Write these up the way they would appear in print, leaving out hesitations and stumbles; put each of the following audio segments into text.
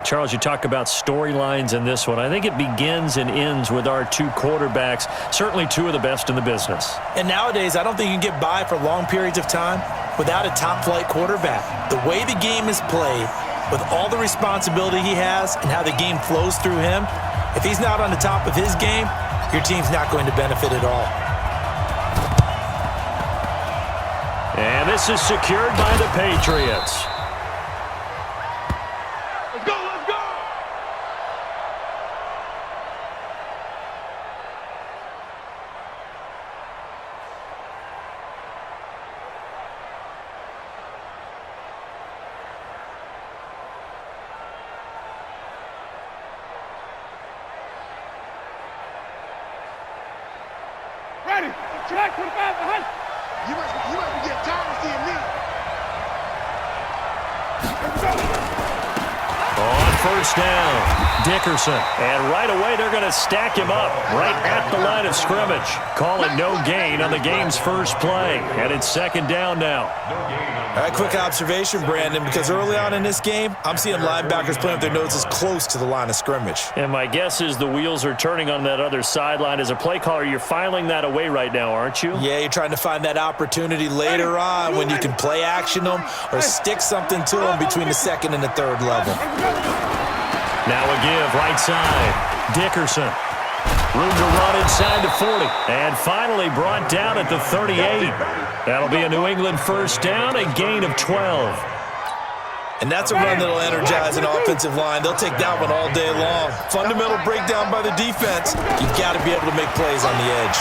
Charles, you talk about storylines in this one. I think it begins and ends with our two quarterbacks, certainly two of the best in the business. And nowadays, I don't think you can get by for long periods of time without a top-flight quarterback. The way the game is played, with all the responsibility he has and how the game flows through him, if he's not on the top of his game, your team's not going to benefit at all. And this is secured by the Patriots. Let's go, let's go! Ready! Track 25 behind! You must get time to see me. On first down, Dickerson. And right away, they're going to stack him up right at the line of scrimmage. Call it no gain on the game's first play. And it's second down now. All right, quick observation, Brandon, because early on in this game, I'm seeing linebackers playing with their noses close to the line of scrimmage. And my guess is the wheels are turning on that other sideline. As a play caller, you're filing that away right now, aren't you? Yeah, you're trying to find that opportunity later on when you can play action them or stick something to them between the second and the third level. Now a give right side. Dickerson. Room to run inside the 40. And finally brought down at the 38. That'll be a New England first down, a gain of 12. And that's a run that'll energize an offensive line. They'll take that one all day long. Fundamental breakdown by the defense. You've got to be able to make plays on the edge.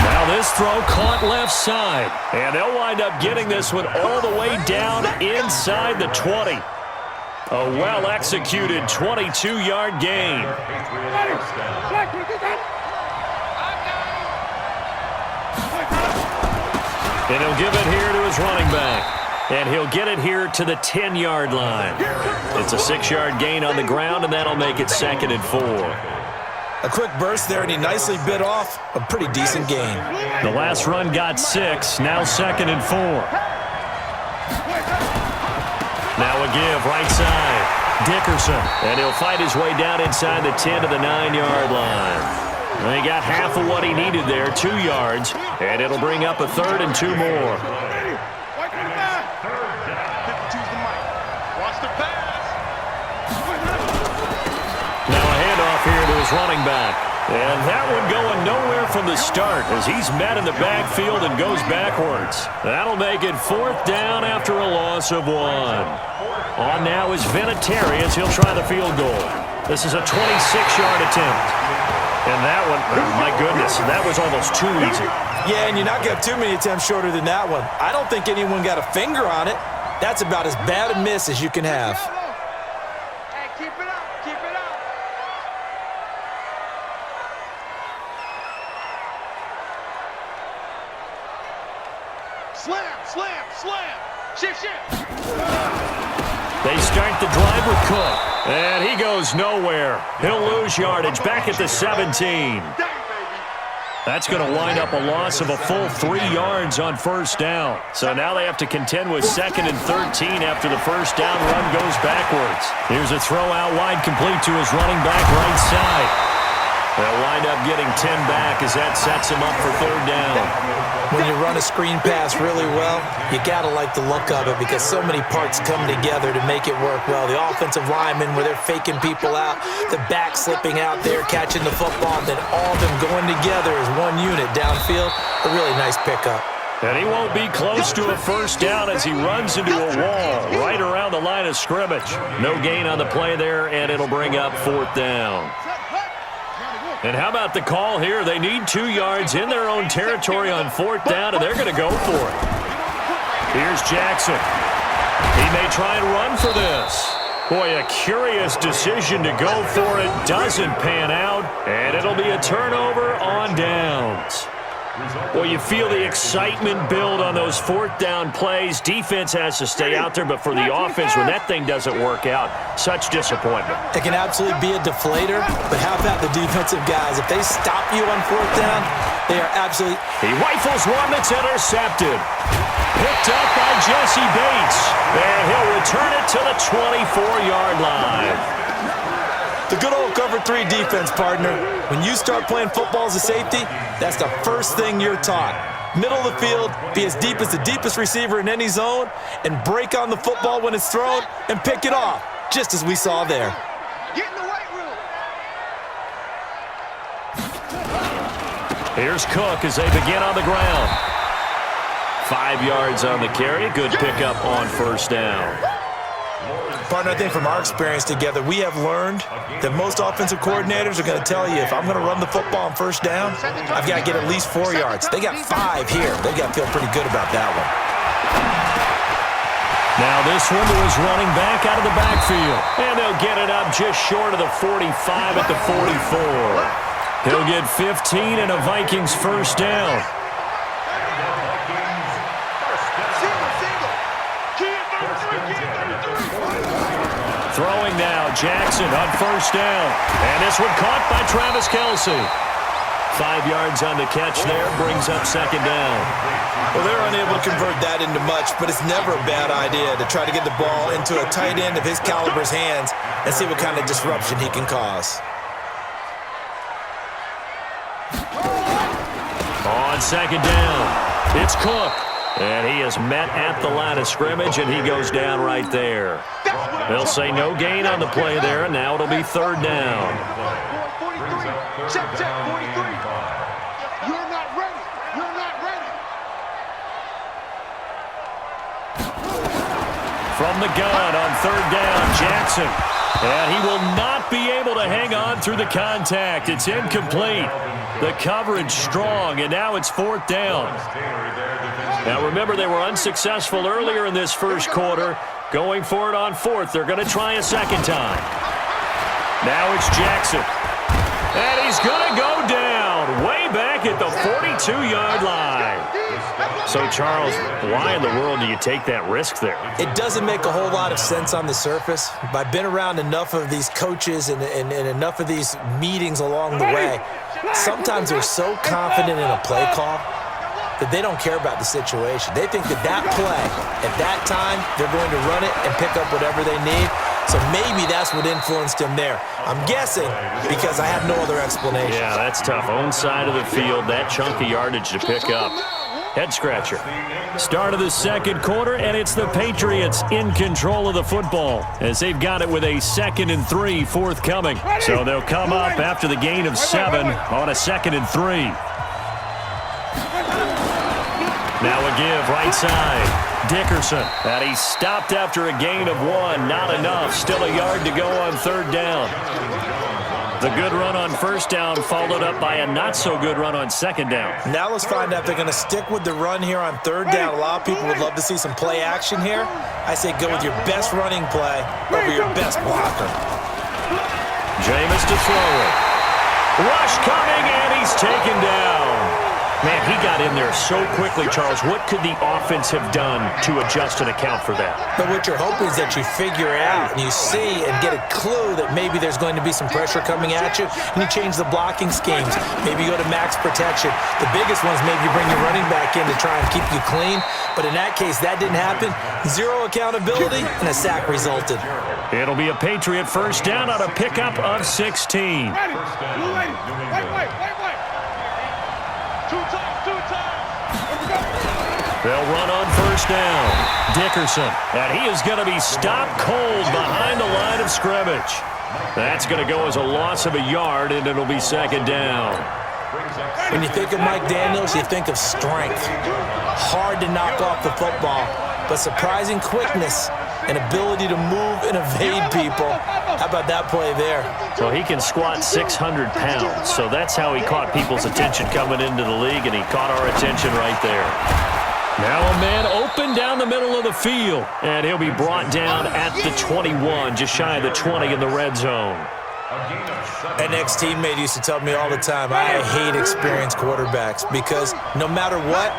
Now this throw caught left side. And they'll wind up getting this one all the way down inside the 20. A well-executed 22-yard gain. And he'll give it here to his running back. And he'll get it here to the 10-yard line. It's a 6-yard gain on the ground, and that'll make it second and 4. A quick burst there, and he nicely bit off a pretty decent gain. The last run got 6, now second and 4. Now a give right side. Dickerson. And he'll fight his way down inside the 10 to the 9-yard line. And he got half of what he needed there, 2 yards. And it'll bring up a third and 2 more. Now a handoff here to his running back. And that one going nowhere from the start as he's met in the backfield and goes backwards. That'll make it fourth down after a loss of 1. On now is Vinatieri as he'll try the field goal. This is a 26-yard attempt. And that one, oh my goodness, that was almost too easy. Yeah, and you're not going to have too many attempts shorter than that one. I don't think anyone got a finger on it. That's about as bad a miss as you can have. Hey, keep it up, keep it up. Slam, slam, slam. Shift, shift. They start the drive with Cook. And he goes nowhere. He'll lose yardage back at the 17. That's going to wind up a loss of a full 3 yards on first down. So now they have to contend with second and 13 after the first down run goes backwards. Here's a throw out wide complete to his running back right side. They'll wind up getting 10 back as that sets him up for third down. When you run a screen pass really well, you got to like the look of it because so many parts come together to make it work well. The offensive linemen where they're faking people out, the back slipping out there, catching the football, then all of them going together as one unit downfield. A really nice pickup. And he won't be close to a first down as he runs into a wall right around the line of scrimmage. No gain on the play there, and it'll bring up fourth down. And how about the call here? They need 2 yards in their own territory on fourth down, and they're going to go for it. Here's Jackson. He may try and run for this. Boy, a curious decision to go for it. Doesn't pan out, and it'll be a turnover on downs. Well, you feel the excitement build on those fourth down plays. Defense has to stay out there, but for the offense, when that thing doesn't work out, such disappointment. It can absolutely be a deflator, but how about the defensive guys? If they stop you on fourth down, They are absolutely... He rifles one that's intercepted. Picked up by Jesse Bates. And he'll return it to the 24-yard line. The good old cover 3 defense, partner. When you start playing football as a safety, that's the first thing you're taught. Middle of the field, be as deep as the deepest receiver in any zone, and break on the football when it's thrown and pick it off, just as we saw there. Get in the weight room. Here's Cook as they begin on the ground. 5 yards on the carry. Good pickup on first down. Partner, I think from our experience together, we have learned that most offensive coordinators are going to tell you, if I'm going to run the football on first down, I've got to get at least 4 yards. They got 5 here. They got to feel pretty good about that one. Now this one was running back out of the backfield. And they'll get it up just short of the 45 at the 44. He'll get 15 and a Vikings first down. Throwing now, Jackson on first down. And this one caught by Travis Kelce. 5 yards on the catch there, brings up second down. Well, they're unable to convert that into much, but it's never a bad idea to try to get the ball into a tight end of his caliber's hands and see what kind of disruption he can cause. On second down, it's Cook. And he is met at the line of scrimmage, and he goes down right there. They'll say no gain on the play there, and now it'll be third down. 43. Check, 43. You're not ready. You're not ready. From the gun on third down, Jackson. And he will not be able to hang on through the contact. It's incomplete. The coverage strong, and now it's fourth down. Now remember, they were unsuccessful earlier in this first quarter. Going for it on fourth. They're going to try a second time. Now it's Jackson. And he's going to go down way back at the 42-yard line. So, Charles, why in the world do you take that risk there? It doesn't make a whole lot of sense on the surface. But I've been around enough of these coaches and enough of these meetings along the way. Sometimes they're so confident in a play call that they don't care about the situation. They think that play, at that time, they're going to run it and pick up whatever they need. So maybe that's what influenced him there. I'm guessing because I have no other explanation. Yeah, that's tough. Own side of the field, that chunk of yardage to pick up. Head scratcher. Start of the second quarter, and it's the Patriots in control of the football as they've got it with a 2nd and 3 forthcoming. So they'll come up after the gain of 7 on a 2nd and 3. Now a give right side. Dickerson. And he stopped after a gain of 1. Not enough. Still a yard to go on third down. The good run on first down followed up by a not-so-good run on second down. Now let's find out if they're going to stick with the run here on third down. A lot of people would love to see some play action here. I say go with your best running play over your best blocker. Jameis to throw it. Rush coming, and he's taken down. Man, he got in there so quickly, Charles. What could the offense have done to adjust and account for that? But what you're hoping is that you figure out and you see and get a clue that maybe there's going to be some pressure coming at you, and you change the blocking schemes. Maybe you go to max protection. The biggest one is maybe you bring your running back in to try and keep you clean. But in that case, that didn't happen. Zero accountability, and a sack resulted. It'll be a Patriot first down on a pickup of 16. Ready. Blue lady. Wait. Two times. They'll run on first down. Dickerson. And he is going to be stopped cold behind the line of scrimmage. That's going to go as a loss of a yard, and it'll be second down. When you think of Mike Daniels, you think of strength. Hard to knock off the football, but surprising quickness and ability to move and evade people. How about that play there? Well, he can squat 600 pounds, so that's how he caught people's attention coming into the league, and he caught our attention right there. Now a man open down the middle of the field, and he'll be brought down at the 21, just shy of the 20 in the red zone. An ex-teammate used to tell me all the time, I hate experienced quarterbacks because no matter what,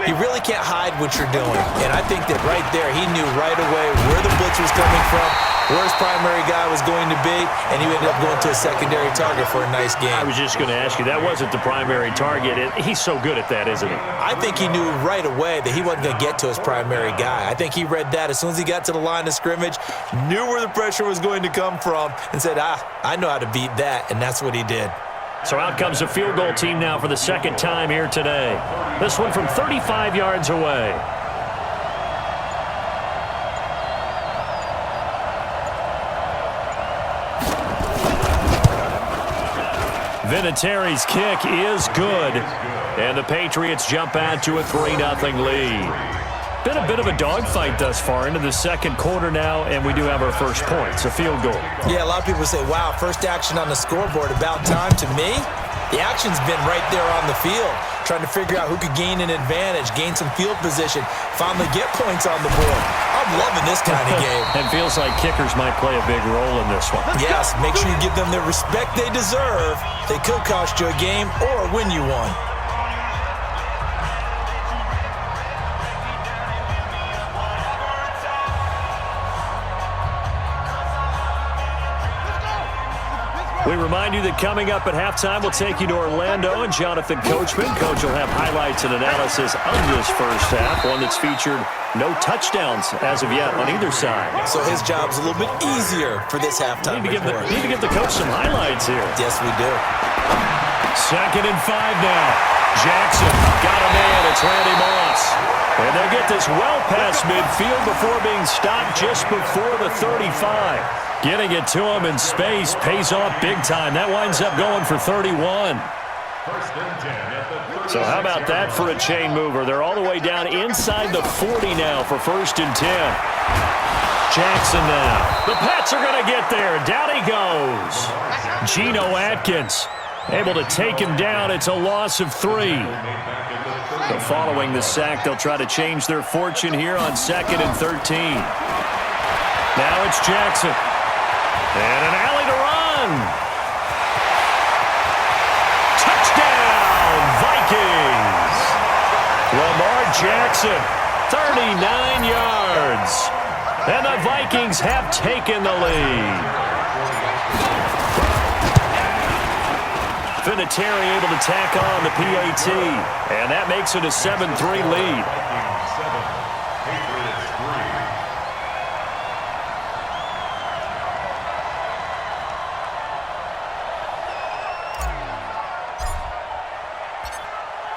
you really can't hide what you're doing. And I think that right there, he knew right away where the blitz was coming from, where his primary guy was going to be, and he ended up going to a secondary target for a nice game. I was just going to ask you, that wasn't the primary target. He's so good at that, isn't he? I think he knew right away that he wasn't going to get to his primary guy. I think he read that as soon as he got to the line of scrimmage, knew where the pressure was going to come from, and said, I know how to beat that, and that's what he did. So out comes a field goal team now for the second time here today. This one from 35 yards away. Vinatieri's kick is good. And the Patriots jump out to a 3-0 lead. Been a bit of a dogfight thus far into the second quarter now, and we do have our first points, a field goal. Yeah, a lot of people say, wow, first action on the scoreboard, about time. To me, the action's been right there on the field, trying to figure out who could gain an advantage, gain some field position, finally get points on the board. I'm loving this kind of game. And feels like kickers might play a big role in this one. Yes, make sure you give them the respect they deserve. They could cost you a game or win you one. We remind you that coming up at halftime, we'll take you to Orlando and Jonathan Coachman. Coach will have highlights and analysis of this first half, one that's featured no touchdowns as of yet on either side. So his job's a little bit easier for this halftime report. Need to give the coach some highlights here. Yes, we do. 2nd and 5 now. Jackson got a man. It's Randy Moss. And they'll get this well past midfield before being stopped just before the 35. Getting it to him in space pays off big time. That winds up going for 31. So how about that for a chain mover? They're all the way down inside the 40 now for 1st and 10. Jackson now. The Pats are going to get there. Down he goes. Geno Atkins able to take him down. It's a loss of 3. So following the sack, they'll try to change their fortune here on 2nd and 13. Now it's Jackson. And an alley to run. Touchdown, Vikings. Lamar Jackson, 39 yards. And the Vikings have taken the lead. Vinatieri able to tack on the PAT. And that makes it a 7-3 lead.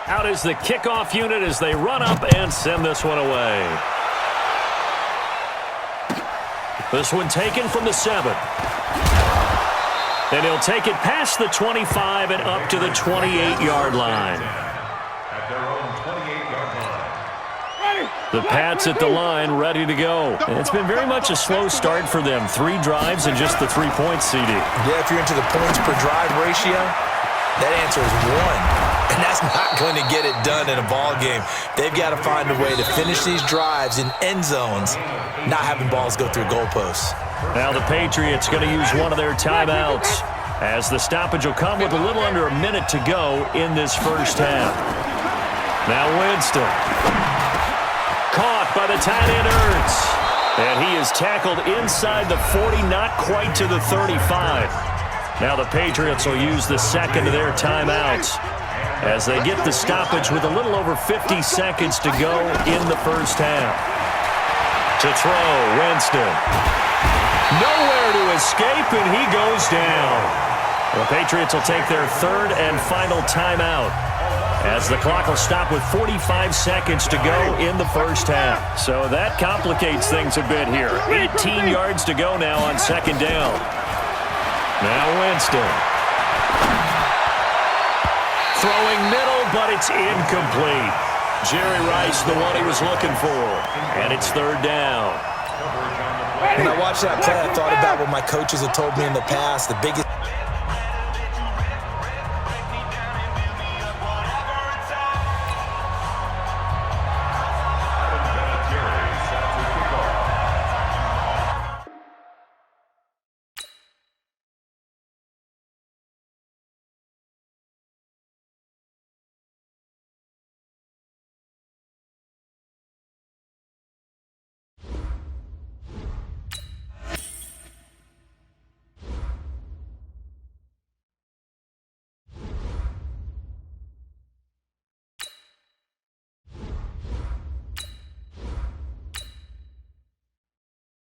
Out is the kickoff unit as they run up and send this one away. This one taken from the 7. And he'll take it past the 25 and up to the 28-yard line. The Pats at the line, ready to go. And it's been very much a slow start for them. 3 drives and just the 3 points, CD. Yeah, if you're into the points per drive ratio, that answer is 1. And that's not going to get it done in a ball game. They've got to find a way to finish these drives in end zones, not having balls go through goalposts. Now the Patriots going to use one of their timeouts as the stoppage will come with a little under a minute to go in this first half. Now Winston. Caught by the tight end Ertz. And he is tackled inside the 40, not quite to the 35. Now the Patriots will use the second of their timeouts as they get the stoppage with a little over 50 seconds to go in the first half. To throw, Winston. Nowhere to escape, and he goes down. The Patriots will take their 3rd and final timeout as the clock will stop with 45 seconds to go in the first half. So that complicates things a bit here. 18 yards to go now on 2nd down. Now Winston. Throwing middle, but it's incomplete. Jerry Rice, the one he was looking for. And it's 3rd down. When I watched that play, I thought about what my coaches had told me in the past. The biggest